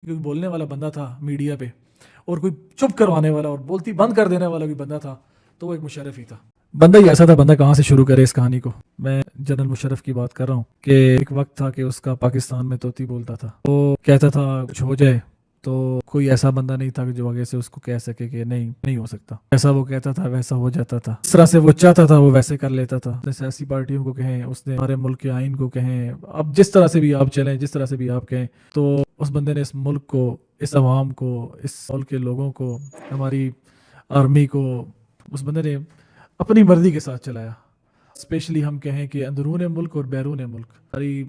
کوئی بولنے والا بندہ تھا میڈیا پہ اور کوئی چپ کروانے والا اور بولتی بند کر دینے والا کوئی بندہ تھا تو وہ ایک مشرف ہی تھا. بندہ ہی ایسا تھا. بندہ کہاں سے شروع کرے اس کہانی کو. میں جنرل مشرف کی بات کر رہا ہوں کہ ایک وقت تھا کہ اس کا پاکستان میں طوطی بولتا تھا. وہ کہتا تھا کچھ ہو جائے تو کوئی ایسا بندہ نہیں تھا کہ جو آگے سے اس کو کہہ سکے کہ نہیں ہو سکتا. ایسا وہ کہتا تھا ویسا ہو جاتا تھا. جس طرح سے وہ چاہتا تھا وہ ویسے کر لیتا تھا. اس نے سیاسی پارٹیوں کو کہیں, اس نے ہمارے ملک کے آئین کو کہیں, اب جس طرح سے بھی آپ چلیں, جس طرح سے بھی آپ کہیں, تو اس بندے نے اس ملک کو, اس عوام کو, اس ملک کے لوگوں کو, ہماری آرمی کو, اس بندے نے اپنی مرضی کے ساتھ چلایا. اسپیشلی ہم کہیں کہ اندرون ملک اور بیرون ملک, ہماری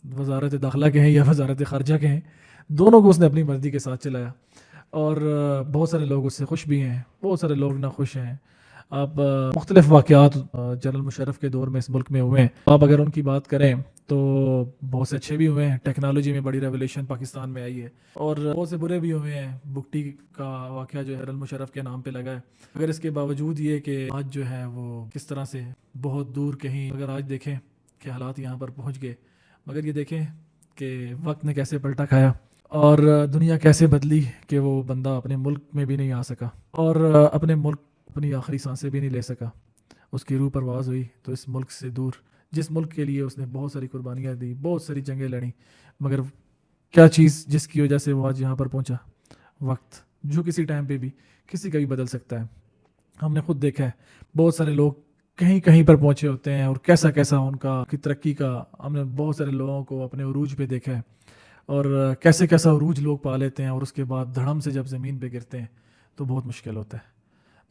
وزارت داخلہ کہیں یا وزارت خارجہ کہیں, دونوں کو اس نے اپنی مرضی کے ساتھ چلایا. اور بہت سارے لوگ اس سے خوش بھی ہیں, بہت سارے لوگ ناخوش ہیں. آپ مختلف واقعات جنرل مشرف کے دور میں اس ملک میں ہوئے ہیں. آپ اگر ان کی بات کریں تو بہت سے اچھے بھی ہوئے ہیں. ٹیکنالوجی میں بڑی ریولیوشن پاکستان میں آئی ہے, اور بہت سے برے بھی ہوئے ہیں. بگٹی کا واقعہ جو ہے جنرل مشرف کے نام پہ لگا ہے. اگر اس کے باوجود یہ کہ آج جو ہے وہ کس طرح سے بہت دور کہیں, اگر آج دیکھیں کہ حالات یہاں پر پہنچ گئے, مگر یہ دیکھیں کہ وقت نے کیسے پلٹا کھایا اور دنیا کیسے بدلی کہ وہ بندہ اپنے ملک میں بھی نہیں آ سکا, اور اپنے ملک اپنی آخری سانسیں بھی نہیں لے سکا. اس کی روح پرواز ہوئی تو اس ملک سے دور, جس ملک کے لیے اس نے بہت ساری قربانیاں دی, بہت ساری جنگیں لڑیں, مگر کیا چیز جس کی وجہ سے وہ آج یہاں پر پہنچا؟ وقت, جو کسی ٹائم پہ بھی کسی کا بھی بدل سکتا ہے. ہم نے خود دیکھا ہے بہت سارے لوگ کہیں پر پہنچے ہوتے ہیں, اور کیسا کیسا ان کا کی ترقی کا, ہم نے بہت سارے لوگوں کو اپنے عروج پہ دیکھا ہے, اور کیسے کیسا عروج لوگ پا لیتے ہیں, اور اس کے بعد دھڑم سے جب زمین پہ گرتے ہیں تو بہت مشکل ہوتا ہے.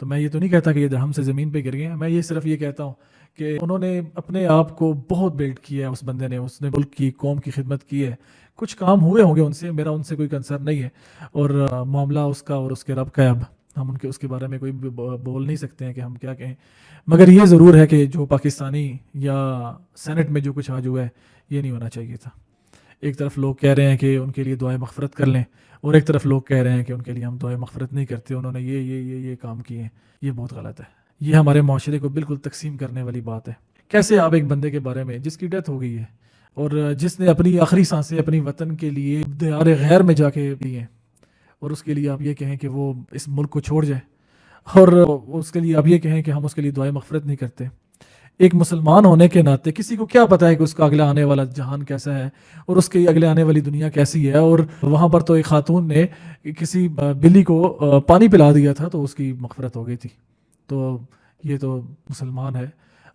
تو میں یہ تو نہیں کہتا کہ یہ دھڑم سے زمین پہ گر گئے ہیں, میں یہ صرف یہ کہتا ہوں کہ انہوں نے اپنے آپ کو بہت بلڈ کیا ہے. اس بندے نے, اس نے ملک کی, قوم کی خدمت کی ہے. کچھ کام ہوئے ہوں گے ان سے, میرا ان سے کوئی کنسرن نہیں ہے, اور معاملہ اس کا اور اس کے رب کا ہے. اب ہم ان کے اس کے بارے میں کوئی بول نہیں سکتے ہیں کہ ہم کیا کہیں, مگر یہ ضرور ہے کہ جو پاکستانی یا سینٹ میں جو کچھ آج ہوا ہے یہ نہیں ہونا چاہیے تھا. ایک طرف لوگ کہہ رہے ہیں کہ ان کے لیے دعائیں مغفرت کر لیں, اور ایک طرف لوگ کہہ رہے ہیں کہ ان کے لیے ہم دعائیں مغفرت نہیں کرتے, انہوں نے یہ کام کیے ہیں. یہ بہت غلط ہے. یہ ہمارے معاشرے کو بالکل تقسیم کرنے والی بات ہے. کیسے آپ ایک بندے کے بارے میں جس کی ڈیتھ ہو گئی ہے, اور جس نے اپنی آخری سانسیں اپنی وطن کے لیے دیار غیر میں جا کے دی ہیں, اور اس کے لیے آپ یہ کہیں کہ وہ اس ملک کو چھوڑ جائے, اور اس کے لیے آپ یہ کہیں کہ ہم اس کے لیے دعائیں مغفرت نہیں کرتے. ایک مسلمان ہونے کے ناطے کسی کو کیا پتا ہے کہ اس کا اگلا آنے والا جہان کیسا ہے, اور اس کی اگلے آنے والی دنیا کیسی ہے. اور وہاں پر تو ایک خاتون نے کسی بلی کو پانی پلا دیا تھا تو اس کی مغفرت ہو گئی تھی. تو یہ تو مسلمان ہے,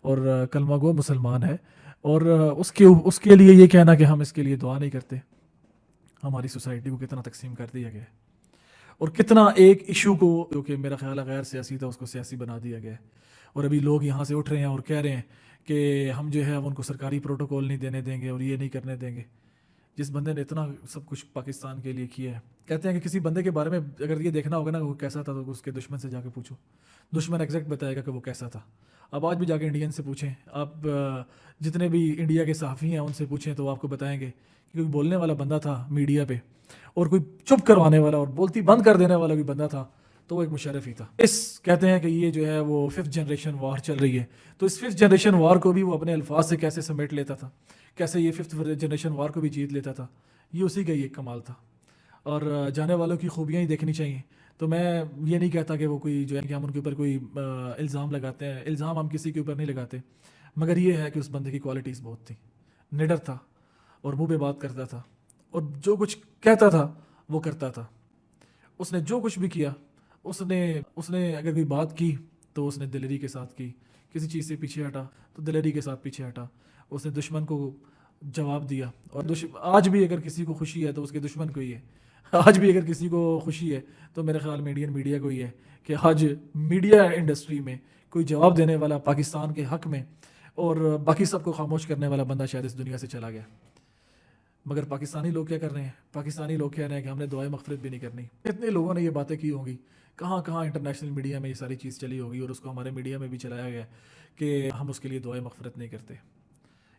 اور کلمہ گو مسلمان ہے, اور اس کے لیے یہ کہنا کہ ہم اس کے لیے دعا نہیں کرتے. ہماری سوسائٹی کو کتنا تقسیم کر دیا گیا ہے, اور کتنا ایک ایشو کو جو کہ میرا خیال ہے غیر سیاسی تھا اس کو سیاسی بنا دیا گیا ہے. اور ابھی لوگ یہاں سے اٹھ رہے ہیں اور کہہ رہے ہیں کہ ہم جو ہے ان کو سرکاری پروٹوکول نہیں دینے دیں گے اور یہ نہیں کرنے دیں گے. جس بندے نے اتنا سب کچھ پاکستان کے لیے کیا ہے, کہتے ہیں کہ کسی بندے کے بارے میں اگر یہ دیکھنا ہوگا نا وہ کیسا تھا تو اس کے دشمن سے جا کے پوچھو, دشمن ایگزیکٹ بتائے گا کہ وہ کیسا تھا. اب آج بھی جا کے انڈین سے پوچھیں, آپ جتنے بھی انڈیا کے صحافی ہیں ان سے پوچھیں تو وہ آپ کو بتائیں گے کہ کوئی بولنے والا بندہ تھا میڈیا پہ اور کوئی چپ کروانے والا اور بولتی بند کر دینے والا کوئی بندہ تھا تو وہ ایک مشرف ہی تھا. کہتے ہیں کہ یہ جو ہے وہ 5th جنریشن وار چل رہی ہے, تو اس 5th جنریشن وار کو بھی وہ اپنے الفاظ سے کیسے سمیٹ لیتا تھا, کیسے یہ 5th جنریشن وار کو بھی جیت لیتا تھا. یہ اسی کا ایک کمال تھا, اور جانے والوں کی خوبیاں ہی دیکھنی چاہیے. تو میں یہ نہیں کہتا کہ وہ کوئی جو ہے کہ ہم ان کے اوپر کوئی الزام لگاتے ہیں, الزام ہم کسی کے اوپر نہیں لگاتے, مگر یہ ہے کہ اس بندے کی کوالٹیز بہت تھی. نڈر تھا اور منہ پہ بات کرتا تھا, اور جو کچھ کہتا تھا وہ کرتا تھا. اس نے جو کچھ بھی کیا, اس نے اگر کوئی بات کی تو اس نے دلیری کے ساتھ کی, کسی چیز سے پیچھے ہٹا تو دلیری کے ساتھ پیچھے ہٹا. اس نے دشمن کو جواب دیا, اور آج بھی اگر کسی کو خوشی ہے تو اس کے دشمن کو ہی ہے. آج بھی اگر کسی کو خوشی ہے تو میرے خیال میں انڈین میڈیا کو ہی ہے کہ آج میڈیا انڈسٹری میں کوئی جواب دینے والا پاکستان کے حق میں, اور باقی سب کو خاموش کرنے والا بندہ شاید اس دنیا سے چلا گیا. مگر پاکستانی لوگ کیا کر رہے ہیں, پاکستانی لوگ کہہ رہے ہیں کہ ہم نے دعائیں مغفرت بھی نہیں کرنی. کتنے لوگوں نے یہ باتیں کی ہوں گی, کہاں انٹرنیشنل میڈیا میں یہ ساری چیز چلی ہوگی, اور اس کو ہمارے میڈیا میں بھی چلایا گیا کہ ہم اس کے لیے دعائیں مغفرت نہیں کرتے.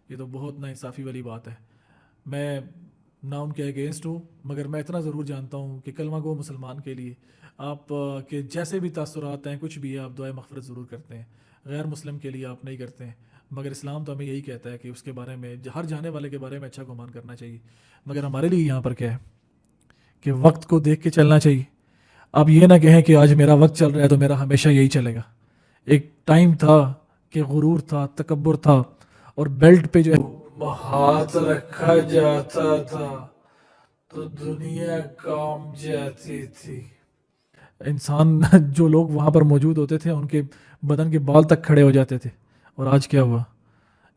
یہ تو بہت ناانصافی والی بات ہے. میں نہ ان کے اگینسٹ ہوں, مگر میں اتنا ضرور جانتا ہوں کہ کلمہ گو مسلمان کے لیے آپ کے جیسے بھی تاثرات ہیں, کچھ بھی ہے, آپ دعائیں مغفرت ضرور کرتے ہیں. غیر مسلم کے لیے آپ نہیں کرتے ہیں, مگر اسلام تو ہمیں یہی کہتا ہے کہ اس کے بارے میں, ہر جانے والے کے بارے میں اچھا گمان کرنا چاہیے. مگر ہمارے لیے یہاں پر کیا ہے کہ وقت کو دیکھ کے چلنا چاہیے. آپ یہ نہ کہیں کہ آج میرا وقت چل رہا ہے تو میرا ہمیشہ یہی چلے گا. ایک ٹائم تھا کہ غرور تھا, تکبر تھا, اور بیلٹ پہ جو ہاتھ رکھا جاتا تھا تو دنیا کام جاتی تھی. انسان جو لوگ وہاں پر موجود ہوتے تھے ان کے بدن کے بال تک کھڑے ہو جاتے تھے. اور آج کیا ہوا؟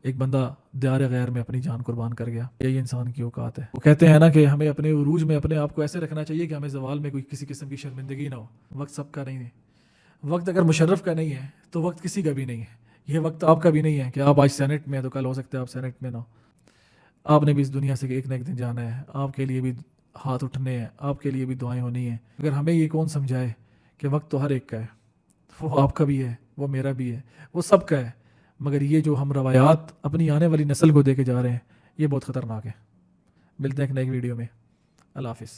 ایک بندہ دیار غیر میں اپنی جان قربان کر گیا. یہی انسان کی اوقات ہے. وہ کہتے ہیں نا کہ ہمیں اپنے عروج میں اپنے آپ کو ایسے رکھنا چاہیے کہ ہمیں زوال میں کوئی کسی قسم کی شرمندگی نہ ہو. وقت سب کا نہیں ہے. وقت اگر مشرف کا نہیں ہے تو وقت کسی کا بھی نہیں ہے. یہ وقت آپ کا بھی نہیں ہے کہ آپ آج سینٹ میں ہیں تو کل ہو سکتا ہے آپ سینٹ میں نہ ہو. آپ نے بھی اس دنیا سے ایک نہ ایک دن جانا ہے. آپ کے لیے بھی ہاتھ اٹھنے ہیں, آپ کے لیے بھی دعائیں ہونی ہیں. اگر ہمیں یہ کون سمجھائے کہ وقت تو ہر ایک کا ہے, وہ آپ کا بھی ہے, وہ میرا بھی ہے, وہ سب کا ہے, مگر یہ جو ہم روایات اپنی آنے والی نسل کو دے کے جا رہے ہیں یہ بہت خطرناک ہے. ملتے ہیں ایک نئی ویڈیو میں. اللہ حافظ.